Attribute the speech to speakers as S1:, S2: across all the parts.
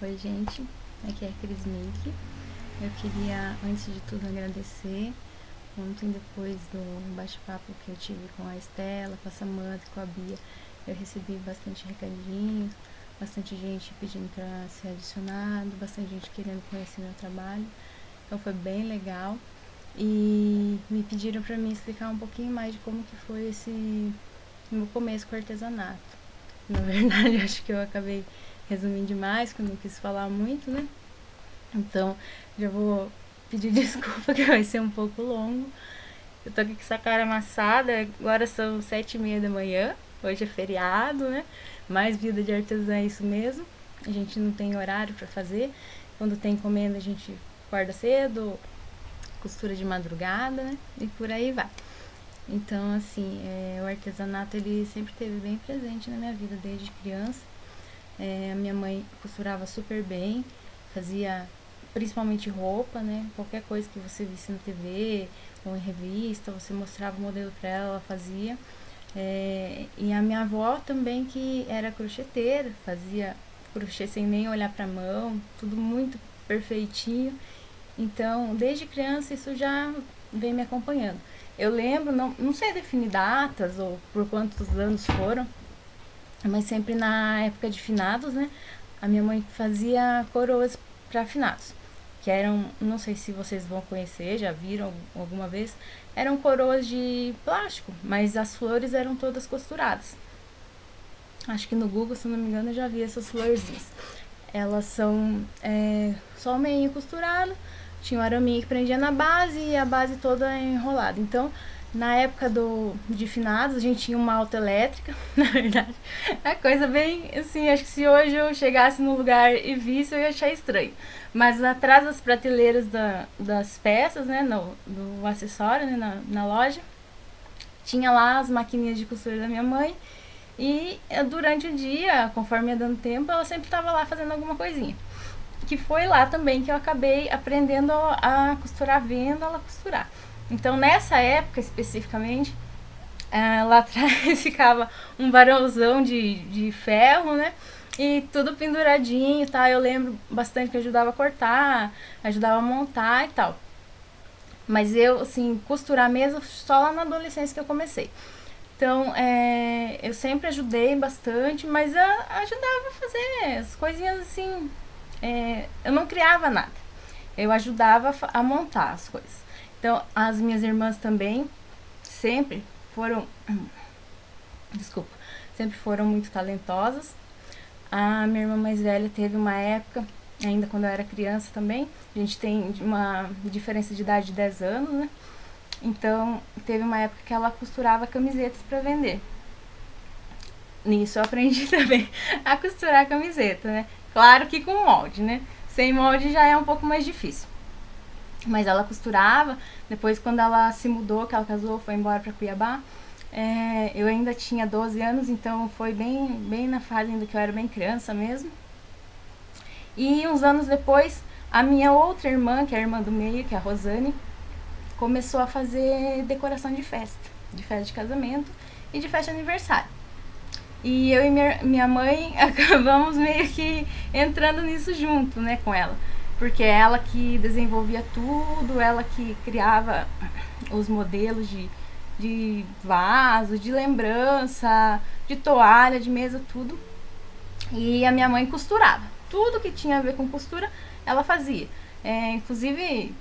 S1: Oi, gente, aqui é a Cris Mink. Eu queria, antes de tudo, agradecer. Ontem, depois do bate-papo que eu tive com a Estela, com a Samanta e com a Bia, eu recebi bastante recadinho, bastante gente pedindo para ser adicionado, bastante gente querendo conhecer meu trabalho. Então foi bem legal. E me pediram para mim explicar um pouquinho mais de como que foi esse meu começo com o artesanato. Na verdade, acho que eu acabei resumindo demais, que eu não quis falar muito, né? Então, já vou pedir desculpa que vai ser um pouco longo. Eu tô aqui com essa cara amassada, agora são 7h30 da manhã, hoje é feriado, né? Mais vida de artesã é isso mesmo. A gente não tem horário para fazer. Quando tem encomenda, a gente acorda cedo, costura de madrugada, né? E por aí vai. Então, assim, o artesanato ele sempre esteve bem presente na minha vida desde criança. A minha mãe costurava super bem, fazia principalmente roupa, né? Qualquer coisa que você visse na TV ou em revista, você mostrava o modelo para ela, ela fazia. E a minha avó também, que era crocheteira, fazia crochê sem nem olhar para a mão, tudo muito perfeitinho. Então, desde criança, isso já vem me acompanhando. Eu lembro, não sei definir datas ou por quantos anos foram, mas sempre na época de finados, né? A minha mãe fazia coroas para finados, que eram, não sei se vocês vão conhecer, já viram alguma vez, eram coroas de plástico, mas as flores eram todas costuradas. Acho que no Google, se não me engano, eu já vi essas florzinhas. Elas são só meio costurado, tinha um araminho que prendia na base e a base toda enrolada. Então, na época de finados, a gente tinha uma alta elétrica, na verdade. É coisa bem assim, acho que se hoje eu chegasse no lugar e visse, eu ia achar estranho. Mas atrás das prateleiras das peças, né, do acessório, né, na loja, tinha lá as maquininhas de costura da minha mãe. E durante o dia, conforme ia dando tempo, ela sempre estava lá fazendo alguma coisinha. Que foi lá também que eu acabei aprendendo a costurar, vendo ela costurar. Então, nessa época especificamente, lá atrás ficava um varãozão de ferro, né? E tudo penduradinho, tá? Eu lembro bastante que ajudava a cortar, ajudava a montar e tal. Mas eu, assim, costurar mesmo só lá na adolescência que eu comecei. Então, eu sempre ajudei bastante, mas eu ajudava a fazer as coisinhas assim. Eu não criava nada. Eu ajudava a montar as coisas. Então, as minhas irmãs também sempre foram. Desculpa. Sempre foram muito talentosas. A minha irmã mais velha teve uma época, ainda quando eu era criança também. A gente tem uma diferença de idade de 10 anos, né? Então, teve uma época que ela costurava camisetas para vender. Nisso eu aprendi também a costurar camiseta, né? Claro que com molde, né? Sem molde já é um pouco mais difícil. Mas ela costurava. Depois, quando ela se mudou, que ela casou, foi embora para Cuiabá, eu ainda tinha 12 anos, então foi bem na fase ainda que eu era bem criança mesmo. E uns anos depois, a minha outra irmã, que é a irmã do meio, que é a Rosane, começou a fazer decoração de festa de casamento e de festa de aniversário. E eu e minha mãe acabamos meio que entrando nisso junto, né, com ela. Porque é ela que desenvolvia tudo, ela que criava os modelos de vaso, de lembrança, de toalha, de mesa, tudo. E a minha mãe costurava. Tudo que tinha a ver com costura, ela fazia. Inclusive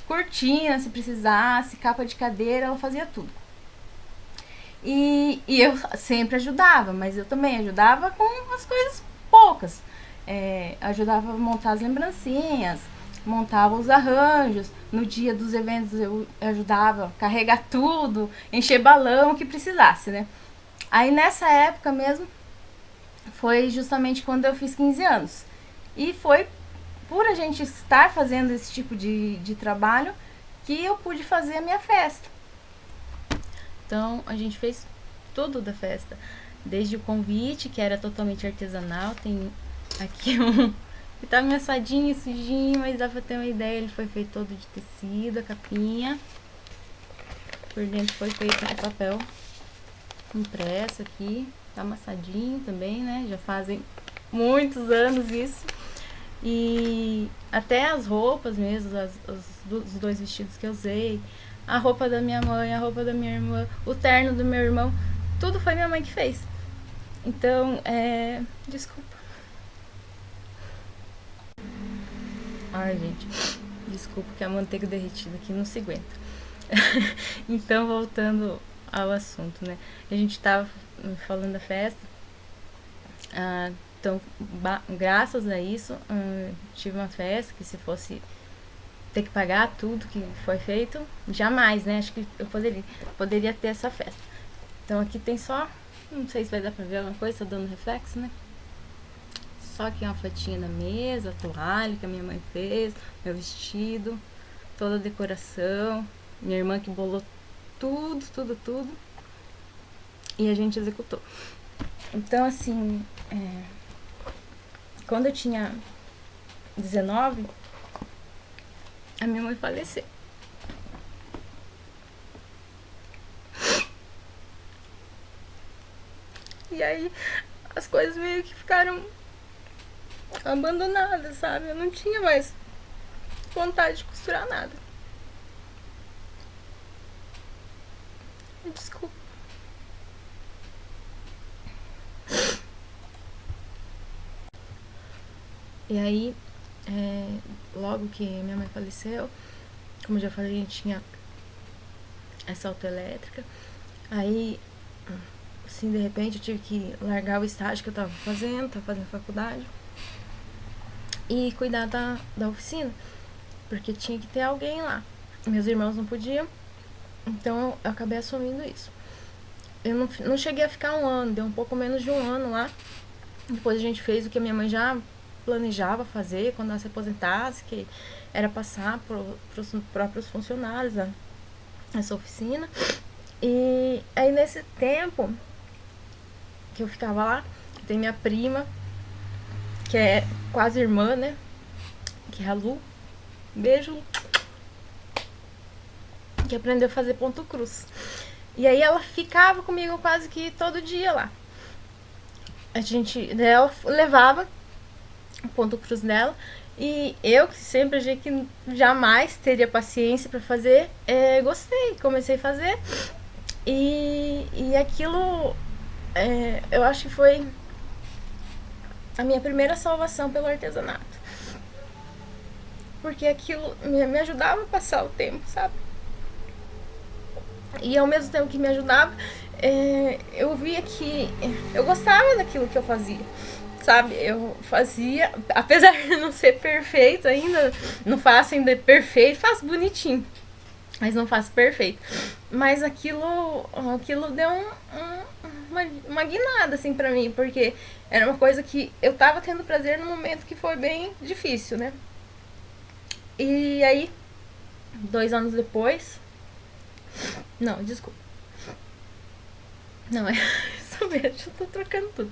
S1: cortina, se precisasse, capa de cadeira, ela fazia tudo. E eu sempre ajudava, mas eu também ajudava com as coisas poucas. Ajudava a montar as lembrancinhas, montava os arranjos. No dia dos eventos eu ajudava a carregar tudo, encher balão, o que precisasse, né? Aí nessa época mesmo, foi justamente quando eu fiz 15 anos. E foi por a gente estar fazendo esse tipo de trabalho que eu pude fazer a minha festa. Então, a gente fez tudo da festa. Desde o convite, que era totalmente artesanal. Tem aqui um que tá amassadinho, sujinho, mas dá pra ter uma ideia. Ele foi feito todo de tecido, a capinha. Por dentro foi feito de papel impresso aqui. Tá amassadinho também, né? Já fazem muitos anos isso. E até as roupas mesmo, os dois vestidos que eu usei, a roupa da minha mãe, a roupa da minha irmã, o terno do meu irmão, tudo foi minha mãe que fez. Então, desculpa. Ai, gente, desculpa que a manteiga derretida aqui não se aguenta. Então, voltando ao assunto, né? A gente tava falando da festa. Então, graças a isso, tive uma festa que, se fosse ter que pagar tudo que foi feito, jamais, né? Acho que eu poderia ter essa festa. Então, aqui tem só, não sei se vai dar pra ver alguma coisa, tá dando reflexo, né? Só aqui uma fotinha na mesa, a toalha que a minha mãe fez, meu vestido, toda a decoração, minha irmã que bolou tudo, e a gente executou. Então, assim, quando eu tinha 19, a minha mãe faleceu. E aí as coisas meio que ficaram abandonadas, sabe? Eu não tinha mais vontade de costurar nada. Desculpa. E aí, logo que minha mãe faleceu, como eu já falei, a gente tinha essa autoelétrica. Aí, assim, de repente eu tive que largar o estágio que eu tava fazendo faculdade, e cuidar da oficina, porque tinha que ter alguém lá. Meus irmãos não podiam, então eu acabei assumindo isso. Eu não cheguei a ficar um ano, deu um pouco menos de um ano lá. Depois a gente fez o que a minha mãe já planejava fazer quando ela se aposentasse, que era passar para os próprios funcionários essa oficina. E aí, nesse tempo que eu ficava lá, tem minha prima, que é quase irmã, né? Que é a Lu. Beijo, Lu. Que aprendeu a fazer ponto cruz. E aí ela ficava comigo quase que todo dia lá. Ela levava o ponto cruz dela, e eu, que sempre achei que jamais teria paciência para fazer, gostei, comecei a fazer. E aquilo, eu acho que foi a minha primeira salvação pelo artesanato, porque aquilo me ajudava a passar o tempo, sabe? E ao mesmo tempo que me ajudava, eu via que eu gostava daquilo que eu fazia, sabe? Eu fazia, apesar de não ser perfeito ainda, não faço ainda perfeito, faço bonitinho, mas não faço perfeito. Mas aquilo deu uma guinada, assim, pra mim, porque era uma coisa que eu tava tendo prazer num momento que foi bem difícil, né? E aí, 2 anos depois... Não, desculpa. Não, isso mesmo, eu tô trocando tudo.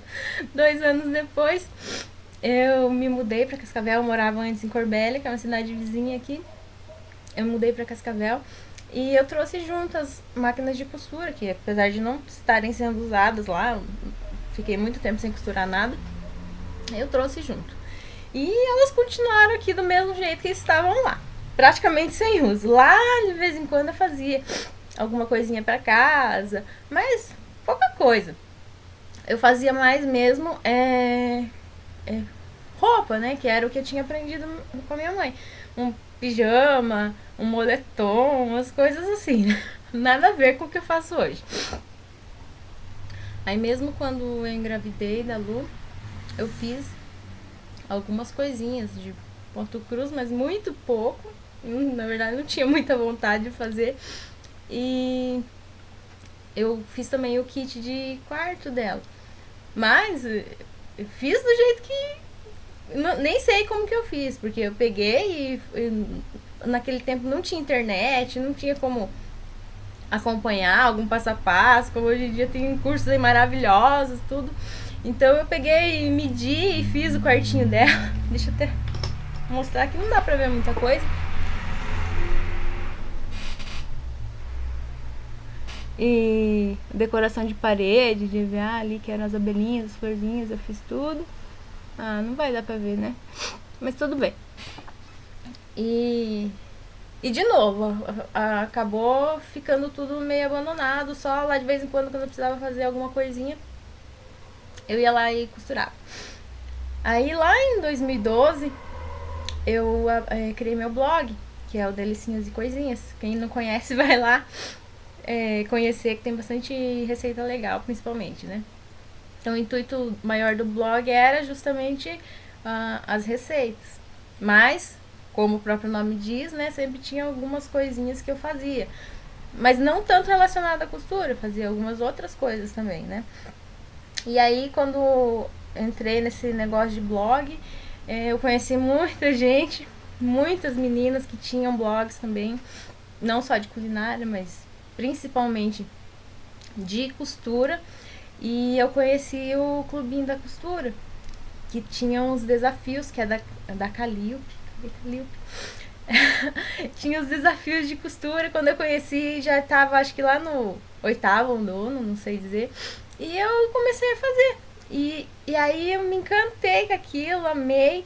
S1: 2 anos depois, eu me mudei pra Cascavel. Eu morava antes em Corbélia, que é uma cidade vizinha aqui. Eu mudei pra Cascavel e eu trouxe junto as máquinas de costura, que apesar de não estarem sendo usadas lá, fiquei muito tempo sem costurar nada, eu trouxe junto. E elas continuaram aqui do mesmo jeito que estavam lá, praticamente sem uso. Lá, de vez em quando, eu fazia alguma coisinha pra casa, mas pouca coisa. Eu fazia mais mesmo roupa, né? Que era o que eu tinha aprendido com a minha mãe. Um pijama, um moletom, umas coisas assim, né? Nada a ver com o que eu faço hoje. Aí mesmo quando eu engravidei da Lu, eu fiz algumas coisinhas de ponto cruz, mas muito pouco. Na verdade, não tinha muita vontade de fazer. E eu fiz também o kit de quarto dela. Mas eu fiz do jeito que... nem sei como que eu fiz, porque eu peguei e naquele tempo não tinha internet, não tinha como acompanhar algum passo a passo, como hoje em dia tem cursos aí maravilhosos, tudo. Então eu peguei, medi e fiz o quartinho dela. Deixa eu até mostrar que não dá pra ver muita coisa. E decoração de parede, de EVA ali, que eram as abelhinhas, as florzinhas, eu fiz tudo. Ah, não vai dar pra ver, né? Mas tudo bem. E de novo, acabou ficando tudo meio abandonado, só lá de vez em quando eu precisava fazer alguma coisinha, eu ia lá e costurava. Aí lá em 2012, eu criei meu blog, que é o Delicinhas e Coisinhas. Quem não conhece, vai lá conhecer, que tem bastante receita legal, principalmente, né? Então o intuito maior do blog era justamente as receitas. Mas, como o próprio nome diz, né, sempre tinha algumas coisinhas que eu fazia. Mas não tanto relacionada à costura, eu fazia algumas outras coisas também, né? E aí, quando entrei nesse negócio de blog, eu conheci muita gente, muitas meninas que tinham blogs também, não só de culinária, mas principalmente de costura. E eu conheci o Clubinho da Costura, que tinha uns desafios, que é da Calilpe. Tinha os desafios de costura. Quando eu conheci, já estava acho que lá no 8º ou 9º, não sei dizer. E eu comecei a fazer. E aí eu me encantei com aquilo, amei.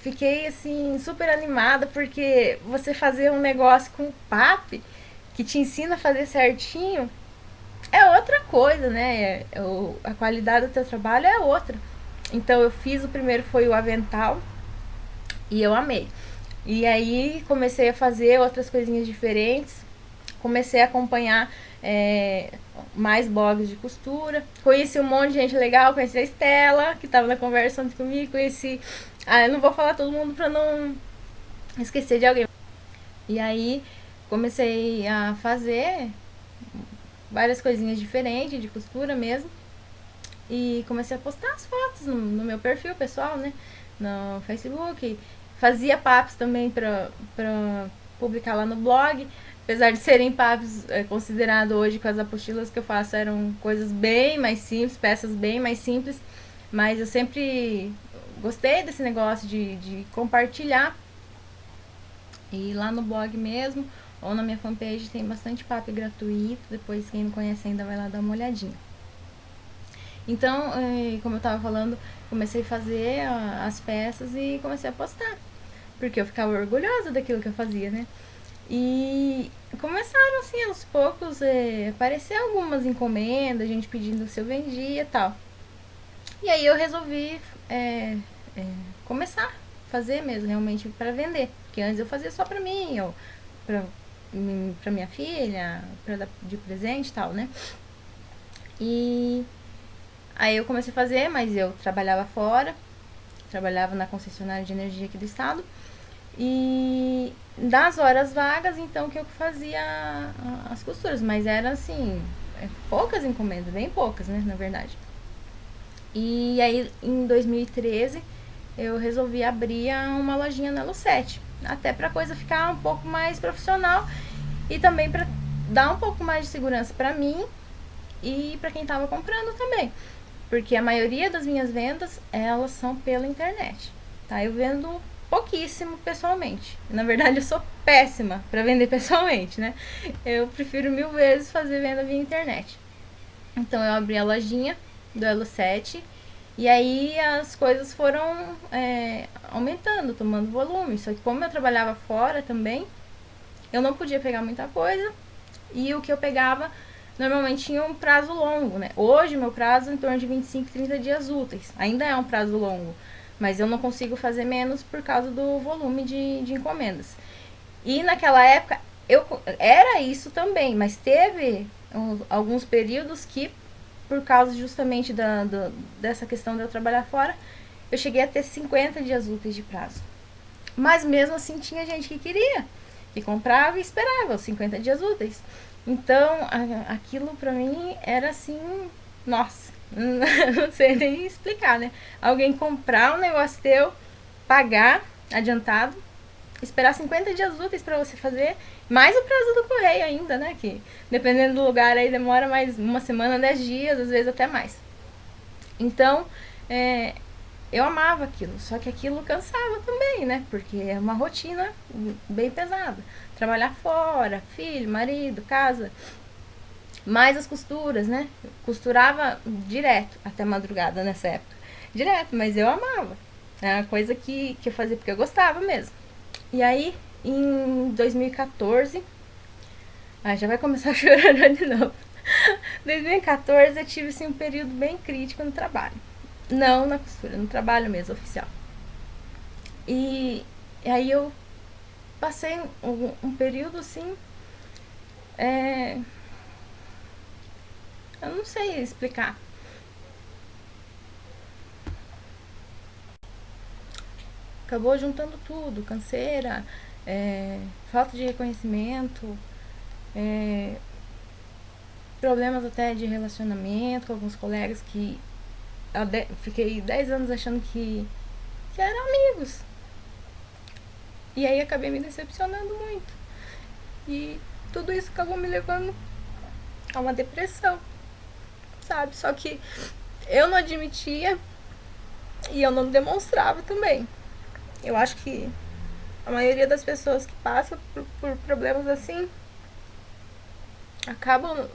S1: Fiquei assim, super animada, porque você fazer um negócio com PAP, que te ensina a fazer certinho, é outra coisa, né? A qualidade do teu trabalho é outra. Então eu fiz o primeiro, foi o avental, e eu amei. E aí comecei a fazer outras coisinhas diferentes, comecei a acompanhar mais blogs de costura, conheci um monte de gente legal, conheci a Estela, que estava na conversa ontem comigo, conheci... eu não vou falar todo mundo pra não esquecer de alguém. E aí comecei a fazer várias coisinhas diferentes de costura mesmo, e comecei a postar as fotos no meu perfil pessoal, né, no Facebook. Fazia papos também pra publicar lá no blog, apesar de serem papos considerado hoje, com as apostilas que eu faço, eram coisas bem mais simples, peças bem mais simples, mas eu sempre gostei desse negócio de compartilhar. E lá no blog mesmo, ou na minha fanpage, tem bastante papo gratuito, depois quem não conhece ainda vai lá dar uma olhadinha. Então, como eu tava falando, comecei a fazer as peças e comecei a postar, porque eu ficava orgulhosa daquilo que eu fazia, né? E começaram assim aos poucos aparecer algumas encomendas, gente pedindo se eu vendia e tal. E aí eu resolvi começar a fazer mesmo, realmente para vender, porque antes eu fazia só pra mim, ou pra minha filha, pra dar de presente e tal, né? E aí eu comecei a fazer, mas eu trabalhava fora, trabalhava na concessionária de energia aqui do estado. E das horas vagas, então, que eu fazia as costuras, mas eram assim, poucas encomendas, bem poucas, né, na verdade. E aí em 2013 eu resolvi abrir uma lojinha na Lucete, até pra coisa ficar um pouco mais profissional e também pra dar um pouco mais de segurança pra mim e pra quem tava comprando também, porque a maioria das minhas vendas, elas são pela internet, tá? Eu vendo pouquíssimo pessoalmente. Na verdade, eu sou péssima para vender pessoalmente, né? Eu prefiro 1000 vezes fazer venda via internet. Então eu abri a lojinha do Elo 7 e aí as coisas foram aumentando, tomando volume. Só que como eu trabalhava fora também, eu não podia pegar muita coisa, e o que eu pegava normalmente tinha um prazo longo, né? Hoje meu prazo é em torno de 25, 30 dias úteis. Ainda é um prazo longo, mas eu não consigo fazer menos por causa do volume de encomendas. E naquela época era isso também, mas teve alguns períodos que, por causa justamente dessa questão de eu trabalhar fora, eu cheguei a ter 50 dias úteis de prazo. Mas mesmo assim tinha gente que queria, que comprava e esperava os 50 dias úteis. Então aquilo pra mim era assim, nossa, não sei nem explicar, né? Alguém comprar um negócio teu, pagar adiantado, esperar 50 dias úteis pra você fazer, mais o prazo do correio ainda, né? Que dependendo do lugar aí demora mais uma semana, 10 dias, às vezes até mais. Então, eu amava aquilo, só que aquilo cansava também, né? Porque é uma rotina bem pesada. Trabalhar fora, filho, marido, casa, mais as costuras, né? Eu costurava direto até madrugada nessa época. Direto, mas eu amava. É uma coisa que eu fazia porque eu gostava mesmo. E aí, em 2014, já vai começar chorando de novo. Em 2014 eu tive assim, um período bem crítico no trabalho. Não na costura, no trabalho mesmo, oficial. E aí eu passei um período assim. É, eu não sei explicar. Acabou juntando tudo, canseira, falta de reconhecimento, é, problemas até de relacionamento com alguns colegas que fiquei 10 anos achando que eram amigos. E aí acabei me decepcionando muito. E tudo isso acabou me levando a uma depressão, sabe? Só que eu não admitia e eu não demonstrava também. Eu acho que a maioria das pessoas que passam por problemas assim acabam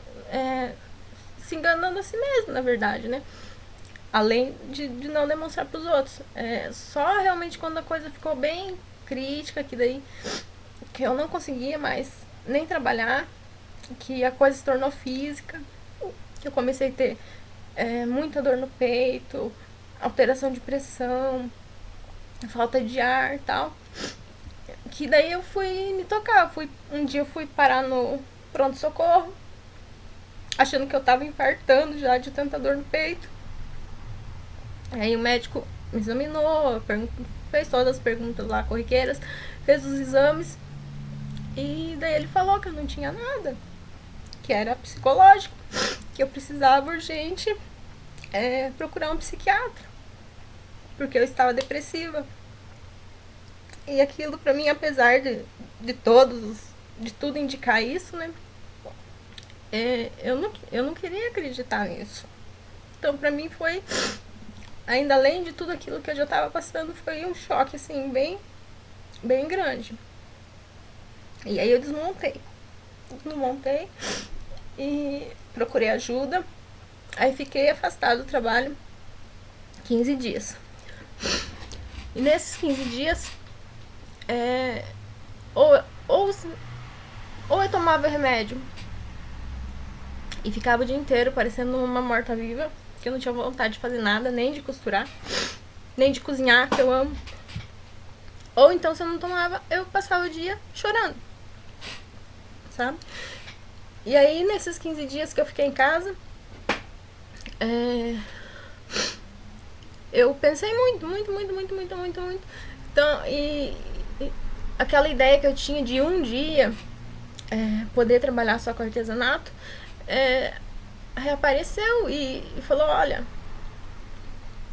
S1: se enganando a si mesmo, na verdade, né? Além de não demonstrar para os outros. Só realmente quando a coisa ficou bem crítica, que daí que eu não conseguia mais nem trabalhar, que a coisa se tornou física, que eu comecei a ter muita dor no peito, alteração de pressão, falta de ar e tal. Que daí eu fui me tocar. Um dia eu fui parar no pronto-socorro, achando que eu tava infartando já de tanta dor no peito. Aí o médico me examinou, fez todas as perguntas lá corriqueiras, fez os exames. E daí ele falou que eu não tinha nada, que era psicológico, que eu precisava urgente procurar um psiquiatra, porque eu estava depressiva. E aquilo pra mim, apesar de tudo indicar isso, né? Eu não queria acreditar nisso. Então pra mim foi, ainda além de tudo aquilo que eu já estava passando, foi um choque assim, bem, bem grande. E aí eu desmontei e procurei ajuda. Aí fiquei afastada do trabalho 15 dias. E nesses 15 dias, ou eu tomava remédio e ficava o dia inteiro parecendo uma morta-viva, que eu não tinha vontade de fazer nada, nem de costurar, nem de cozinhar, que eu amo. Ou então, se eu não tomava, eu passava o dia chorando, sabe? E aí, nesses 15 dias que eu fiquei em casa, eu pensei muito. Então, aquela ideia que eu tinha de um dia poder trabalhar só com artesanato, reapareceu e falou, olha,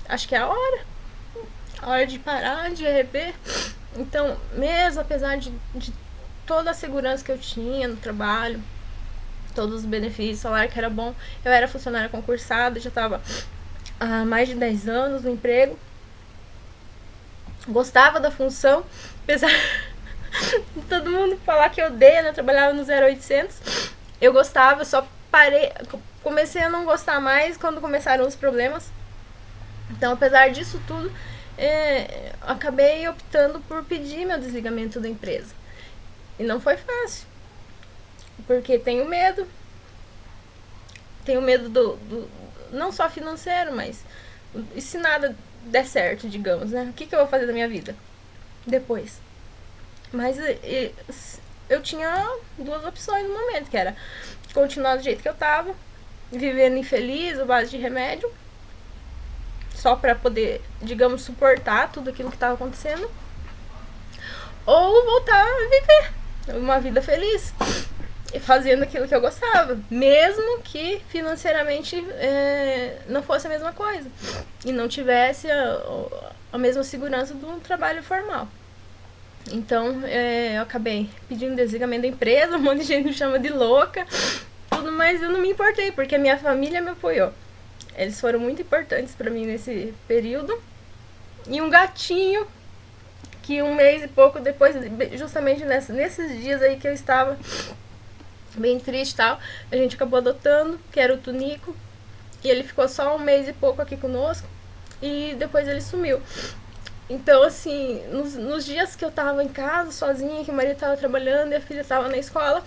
S1: acho que é a hora de parar, de rever. Então, mesmo apesar de toda a segurança que eu tinha no trabalho, todos os benefícios, o salário que era bom, eu era funcionária concursada, já estava há mais de 10 anos no emprego, gostava da função, apesar de todo mundo falar que eu odeio, né? Eu trabalhava no 0800, eu gostava, só comecei a não gostar mais quando começaram os problemas. Então, apesar disso tudo, acabei optando por pedir meu desligamento da empresa. E não foi fácil, porque tenho medo não só financeiro, mas e se nada der certo, digamos, né? O que eu vou fazer da minha vida depois? Mas eu tinha duas opções no momento, que era continuar do jeito que eu tava, vivendo infeliz, à base de remédio, só pra poder, digamos, suportar tudo aquilo que tava acontecendo, ou voltar a viver uma vida feliz, fazendo aquilo que eu gostava, mesmo que financeiramente não fosse a mesma coisa e não tivesse a mesma segurança de um trabalho formal. Então eu acabei pedindo desligamento da empresa, um monte de gente me chama de louca, tudo, mas eu não me importei, porque a minha família me apoiou. Eles foram muito importantes pra mim nesse período. E um gatinho que um mês e pouco depois, justamente nesses dias aí que eu estava bem triste e tal, a gente acabou adotando, que era o Tunico. E ele ficou só um mês e pouco aqui conosco e depois ele sumiu.
S2: Então, assim, nos dias que eu tava em casa, sozinha, que o marido tava trabalhando e a filha tava na escola,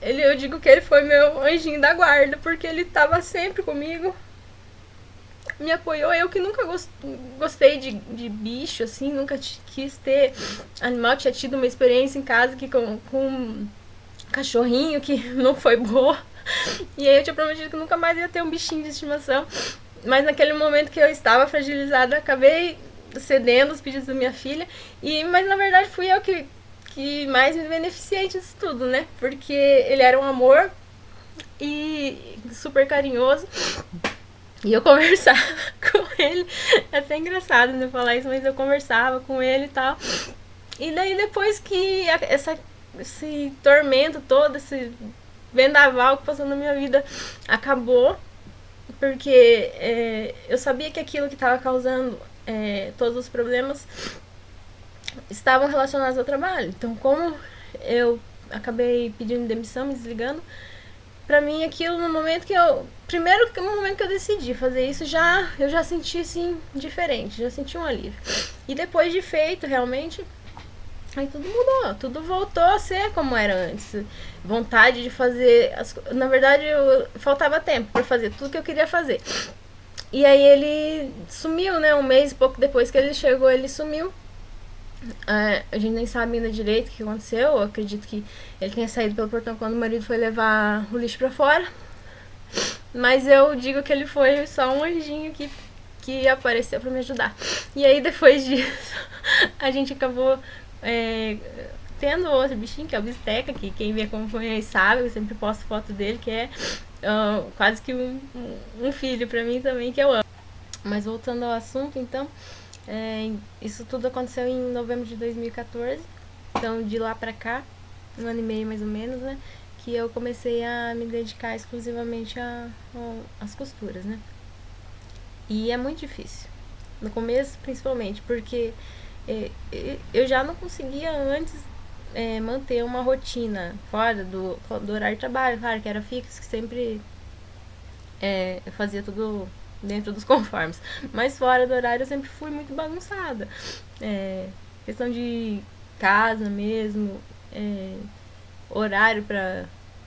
S2: eu digo que ele foi meu anjinho da guarda, porque ele tava sempre comigo, me apoiou. Eu que nunca gostei de bicho, assim, nunca quis ter animal, tinha tido uma experiência em casa que com um cachorrinho que não foi boa. E aí eu tinha prometido que nunca mais ia ter um bichinho de estimação. Mas naquele momento que eu estava fragilizada, acabei cedendo os pedidos da minha filha. Mas na verdade fui eu que mais me beneficiei disso tudo, né? Porque ele era um amor e super carinhoso. E eu conversava com ele. É até engraçado, né, falar isso, mas eu conversava com ele e tal. E daí depois que esse tormento todo, esse vendaval que passou na minha vida acabou, porque eu sabia que aquilo que estava causando todos os problemas estavam relacionados ao trabalho. Então, como eu acabei pedindo demissão, me desligando, pra mim aquilo no momento que eu. Primeiro, no momento que eu decidi fazer isso, eu já senti assim, diferente, já senti um alívio. E depois de feito, realmente, aí tudo mudou, tudo voltou a ser como era antes. Vontade de fazer. Na verdade, faltava tempo pra fazer tudo que eu queria fazer. E aí ele sumiu, né? Um mês e pouco depois que ele chegou, ele sumiu. A gente nem sabe ainda direito o que aconteceu. Eu acredito que ele tenha saído pelo portão quando o marido foi levar o lixo pra fora. Mas eu digo que ele foi só um anjinho que apareceu pra me ajudar. E aí depois disso, a gente acabou tendo outro bichinho, que é o Bisteca, que quem me acompanha aí sabe, eu sempre posto foto dele, que é quase que um filho pra mim também, que eu amo. Mas voltando ao assunto, então, isso tudo aconteceu em novembro de 2014. Então, de lá pra cá, um ano e meio mais ou menos, né? Que eu comecei a me dedicar exclusivamente às costuras, né? E é muito difícil. No começo, principalmente, porque eu já não conseguia antes manter uma rotina fora do horário de trabalho, claro que era fixo, que sempre eu fazia tudo dentro dos conformes. Mas fora do horário eu sempre fui muito bagunçada. Questão de casa mesmo, horário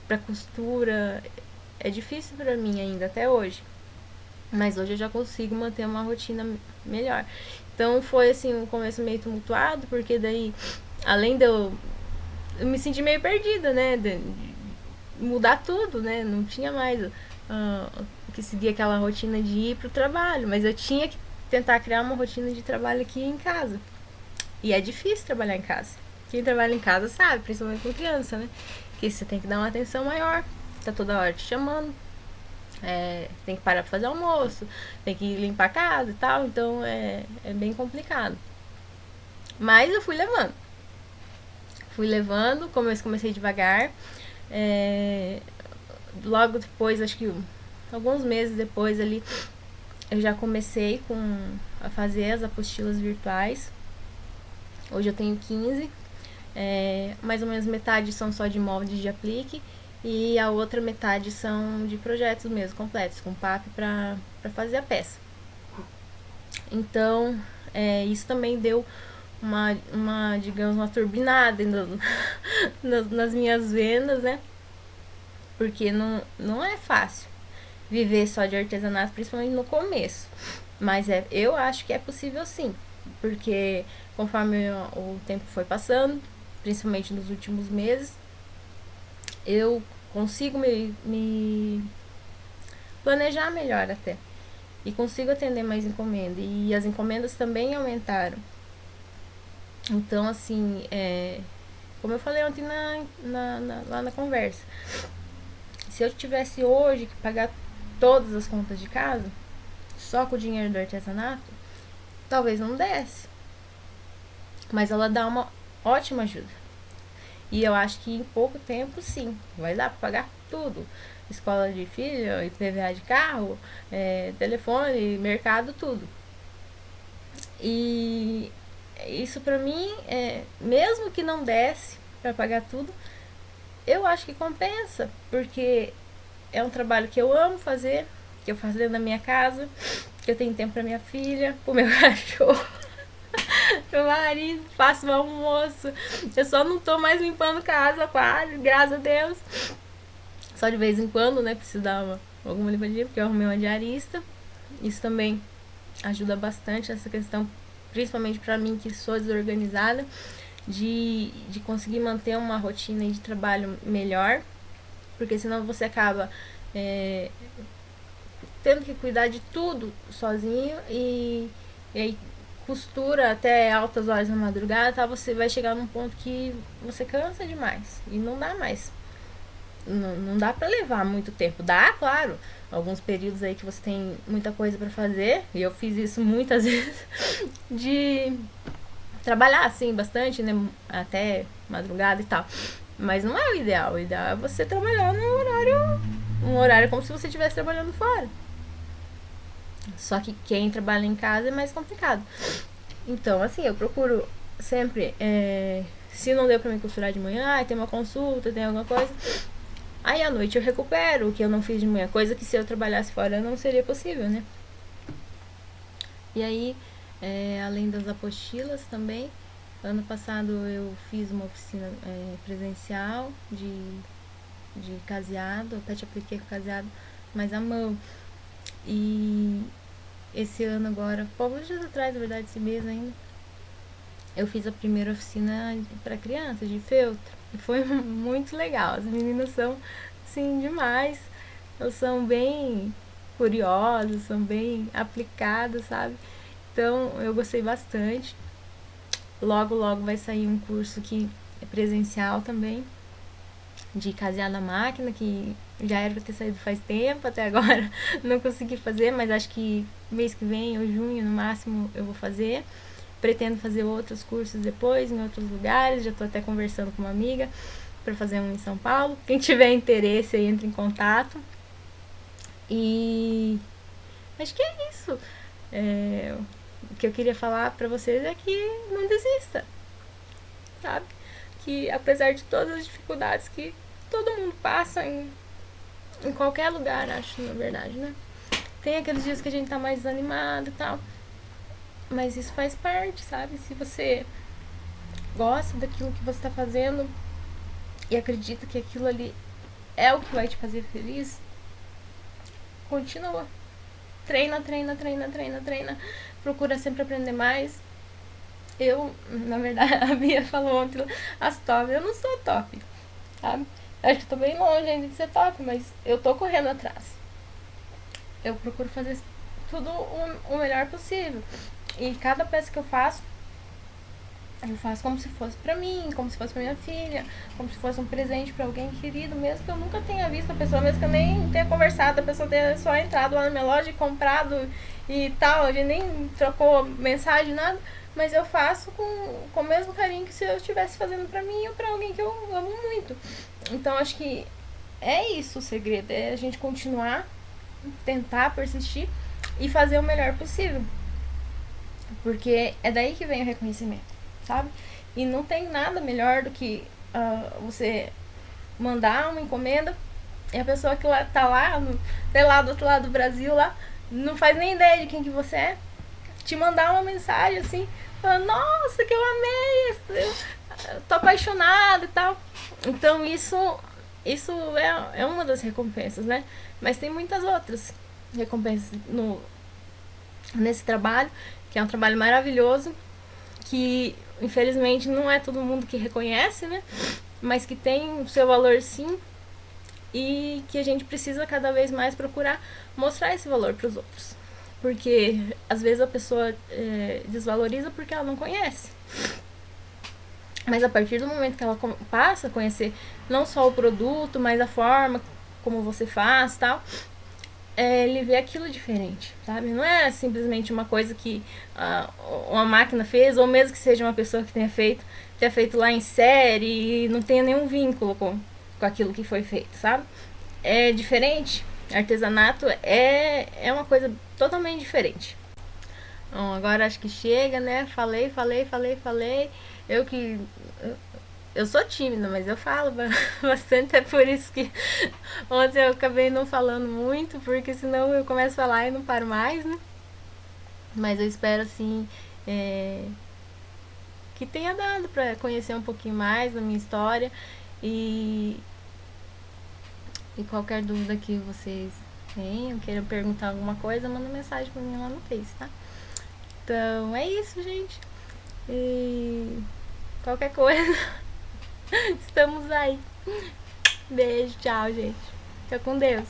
S2: pra costura, é difícil pra mim ainda, até hoje. Mas hoje eu já consigo manter uma rotina melhor. Então foi assim um começo meio tumultuado, porque daí, além de eu me senti meio perdida, né? De mudar tudo, né? Não tinha mais que seguir aquela rotina de ir pro trabalho, mas eu tinha que tentar criar uma rotina de trabalho aqui em casa. E é difícil trabalhar em casa. Quem trabalha em casa sabe, principalmente com criança, né? Que você tem que dar uma atenção maior, tá toda hora te chamando. Tem que parar pra fazer almoço, tem que limpar a casa e tal, então é bem complicado. Mas eu fui levando. Fui levando, comecei devagar. Logo depois, acho que alguns meses depois ali, eu já comecei a fazer as apostilas virtuais. Hoje eu tenho 15. Mais ou menos metade são só de moldes de aplique e a outra metade são de projetos mesmo, completos, com PAP para fazer a peça. Então, isso também deu digamos, uma turbinada nas minhas vendas, né? Porque não é fácil viver só de artesanato, principalmente no começo. Mas eu acho que é possível sim, porque conforme o tempo foi passando, principalmente nos últimos meses, eu consigo me planejar melhor até. E consigo atender mais encomendas. E as encomendas também aumentaram. Então, assim, como eu falei ontem lá na conversa, se eu tivesse hoje que pagar todas as contas de casa, só com o dinheiro do artesanato, talvez não desse. Mas ela dá uma ótima ajuda. E eu acho que em pouco tempo, sim, vai dar pra pagar tudo. Escola de filho, IPVA de carro, telefone, mercado, tudo. E isso pra mim, mesmo que não desse pra pagar tudo, eu acho que compensa, porque é um trabalho que eu amo fazer, que eu faço dentro da minha casa, que eu tenho tempo pra minha filha, pro meu cachorro. meu marido, faço o almoço. Eu só não tô mais limpando casa quase, graças a Deus. Só de vez em quando, né? Preciso dar alguma limpadinha, porque eu arrumei uma diarista. Isso também ajuda bastante essa questão, principalmente pra mim que sou desorganizada, de conseguir manter uma rotina de trabalho melhor, porque senão você acaba tendo que cuidar de tudo sozinho e aí costura até altas horas da madrugada, tá? Você vai chegar num ponto que você cansa demais e não dá mais. Não dá pra levar muito tempo. Dá, claro, alguns períodos aí que você tem muita coisa pra fazer, e eu fiz isso muitas vezes, de trabalhar assim bastante, né, até madrugada e tal. Mas não é o ideal. O ideal é você trabalhar um horário como se você estivesse trabalhando fora. Só que quem trabalha em casa é mais complicado. Então, assim, eu procuro sempre, se não deu pra me costurar de manhã, tem uma consulta, tem alguma coisa, aí à noite eu recupero o que eu não fiz de manhã, coisa que se eu trabalhasse fora não seria possível, né? E aí, além das apostilas também, ano passado eu fiz uma oficina presencial de caseado, até te apliquei com caseado, mas à mão. E esse ano agora, poucos dias atrás, na verdade, esse mês ainda, eu fiz a primeira oficina para crianças, de feltro. E foi muito legal. As meninas são, sim, demais. Elas são bem curiosas, são bem aplicadas, sabe? Então, eu gostei bastante. Logo, logo vai sair um curso que é presencial também, de casear na máquina, que já era pra ter saído faz tempo, até agora não consegui fazer, mas acho que mês que vem ou junho no máximo eu vou fazer. Pretendo fazer outros cursos depois em outros lugares, já tô até conversando com uma amiga para fazer um em São Paulo. Quem tiver interesse aí entra em contato. E acho que é isso. O que eu queria falar pra vocês é que não desista, sabe? Que apesar de todas as dificuldades que todo mundo passa em qualquer lugar, acho, na verdade, né? Tem aqueles dias que a gente tá mais desanimado e tal, mas isso faz parte, sabe? Se você gosta daquilo que você tá fazendo e acredita que aquilo ali é o que vai te fazer feliz, continua. Treina, treina, treina, treina, treina. Procura sempre aprender mais. Eu, na verdade, a Bia falou ontem, as top, eu não sou top, sabe? Acho que tô bem longe ainda de ser top, mas eu tô correndo atrás. Eu procuro fazer tudo o melhor possível. E cada peça que eu faço como se fosse pra mim, como se fosse pra minha filha, como se fosse um presente pra alguém querido, mesmo que eu nunca tenha visto a pessoa, mesmo que eu nem tenha conversado, a pessoa tenha só entrado lá na minha loja e comprado e tal, a gente nem trocou mensagem, nada, mas eu faço com o mesmo carinho que se eu estivesse fazendo pra mim ou pra alguém que eu amo muito. Então acho que é isso o segredo, é a gente continuar, tentar persistir e fazer o melhor possível. Porque é daí que vem o reconhecimento, sabe? E não tem nada melhor do que você mandar uma encomenda e a pessoa que tá lá, sei lá, do outro lado do Brasil, lá, não faz nem ideia de quem que você é, te mandar uma mensagem assim, falando, nossa, que eu amei, eu tô apaixonada e tal. Então isso é uma das recompensas, né? Mas tem muitas outras recompensas nesse trabalho, que é um trabalho maravilhoso, que infelizmente não é todo mundo que reconhece, né? Mas que tem o seu valor sim, e que a gente precisa cada vez mais procurar mostrar esse valor para os outros. Porque às vezes a pessoa desvaloriza porque ela não conhece. Mas a partir do momento que ela passa a conhecer não só o produto, mas a forma como você faz e tal, ele vê aquilo diferente, sabe? Não é simplesmente uma coisa que uma máquina fez, ou mesmo que seja uma pessoa que tenha feito lá em série e não tenha nenhum vínculo com aquilo que foi feito, sabe? É diferente. Artesanato é uma coisa totalmente diferente. Bom, agora acho que chega, né? Falei. Eu sou tímida, mas eu falo bastante, é por isso que ontem eu acabei não falando muito, porque senão eu começo a falar e não paro mais, né? Mas eu espero, assim, que tenha dado pra conhecer um pouquinho mais da minha história. E qualquer dúvida que vocês tenham, queiram perguntar alguma coisa, manda mensagem pra mim lá no Face, tá? Então é isso, gente. E qualquer coisa, estamos aí. Beijo, tchau, gente. Fica com Deus.